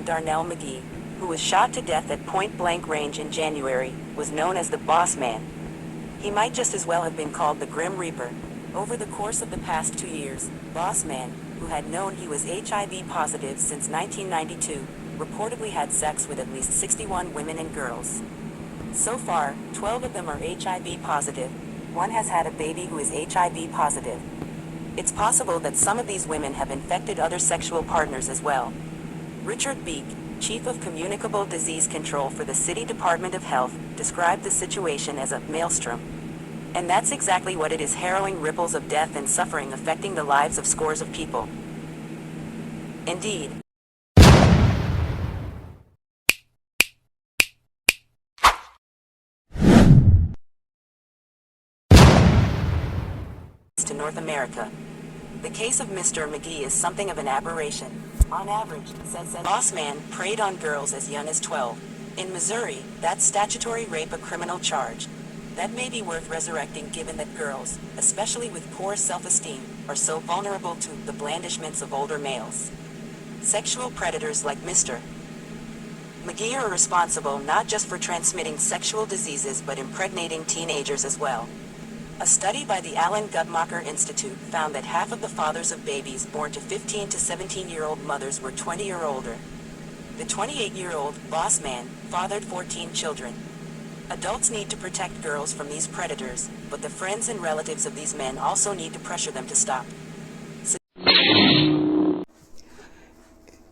Darnell McGee, who was shot to death at point-blank range in January, was known as the Boss Man. He might just as well have been called the Grim Reaper. Over the course of the past 2 years, Boss Man, who had known he was HIV positive since 1992, reportedly had sex with at least 61 women and girls. So far, 12 of them are HIV positive. One has had a baby who is HIV positive. It's possible that some of these women have infected other sexual partners as well. Richard Beek, Chief of Communicable Disease Control for the City Department of Health, described the situation as a maelstrom. And that's exactly what it is, harrowing ripples of death and suffering affecting the lives of scores of people. Indeed. To North America. The case of Mr. McGee is something of an aberration. On average, says Boss Man preyed on girls as young as 12. In Missouri, that's statutory rape, a criminal charge. That may be worth resurrecting given that girls, especially with poor self-esteem, are so vulnerable to the blandishments of older males. Sexual predators like Mr. McGee are responsible not just for transmitting sexual diseases but impregnating teenagers as well. A study by the Alan Guttmacher Institute found that half of the fathers of babies born to 15 to 17-year-old mothers were 20 or older. The 28-year-old Boss Man fathered 14 children. Adults need to protect girls from these predators, but the friends and relatives of these men also need to pressure them to stop.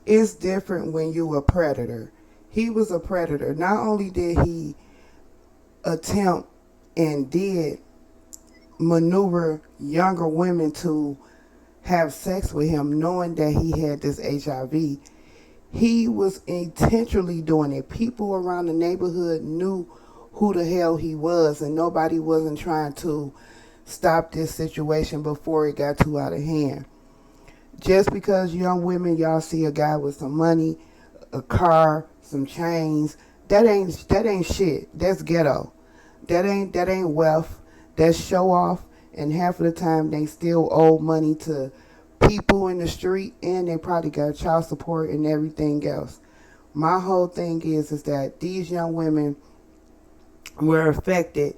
It's different when you're a predator. He was a predator. Not only did he attempt and did maneuver younger women to have sex with him knowing that he had this HIV, he was intentionally doing it. People around the neighborhood knew who the hell he was, and nobody wasn't trying to stop this situation before it got too out of hand. Just because young women, y'all see a guy with some money, a car, some chains, that ain't shit. That's ghetto. That ain't wealth. That's show off, and half of the time they still owe money to people in the street, and they probably got child support and everything else. My whole thing is that these young women were affected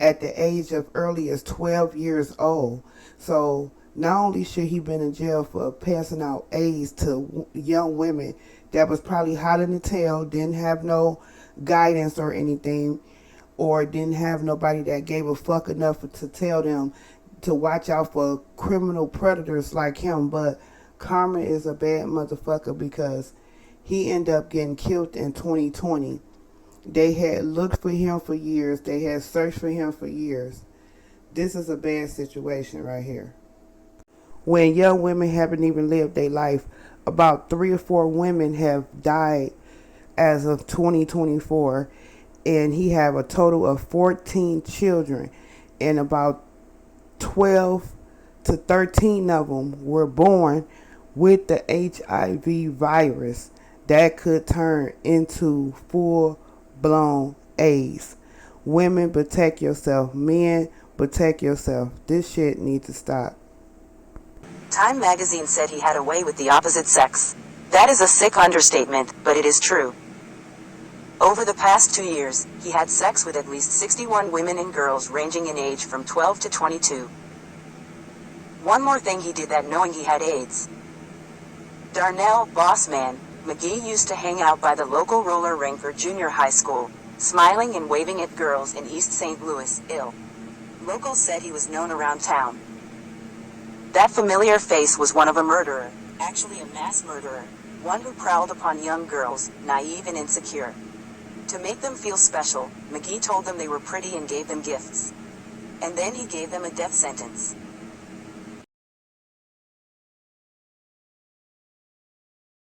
at the age of early as 12 years old. So not only should he been in jail for passing out AIDS to young women that was probably hot in the tail, didn't have no guidance or anything, or didn't have nobody that gave a fuck enough to tell them to watch out for criminal predators like him. But karma is a bad motherfucker because he ended up getting killed in 2020. They had looked for him for years. They had searched for him for years. This is a bad situation right here. When young women haven't even lived their life, about 3 or 4 women have died as of 2024. And he have a total of 14 children, and about 12 to 13 of them were born with the HIV virus that could turn into full-blown AIDS. Women, protect yourself. Men, protect yourself. This shit needs to stop. Time magazine said he had a way with the opposite sex. That is a sick understatement, but it is true. Over the past 2 years, he had sex with at least 61 women and girls ranging in age from 12 to 22. One more thing he did that knowing he had AIDS. Darnell Boss Man McGee used to hang out by the local roller rink or junior high school, smiling and waving at girls in East St. Louis, ill. Locals said he was known around town. That familiar face was one of a murderer, actually a mass murderer, one who prowled upon young girls, naive and insecure. To make them feel special, McGee told them they were pretty and gave them gifts. And then he gave them a death sentence.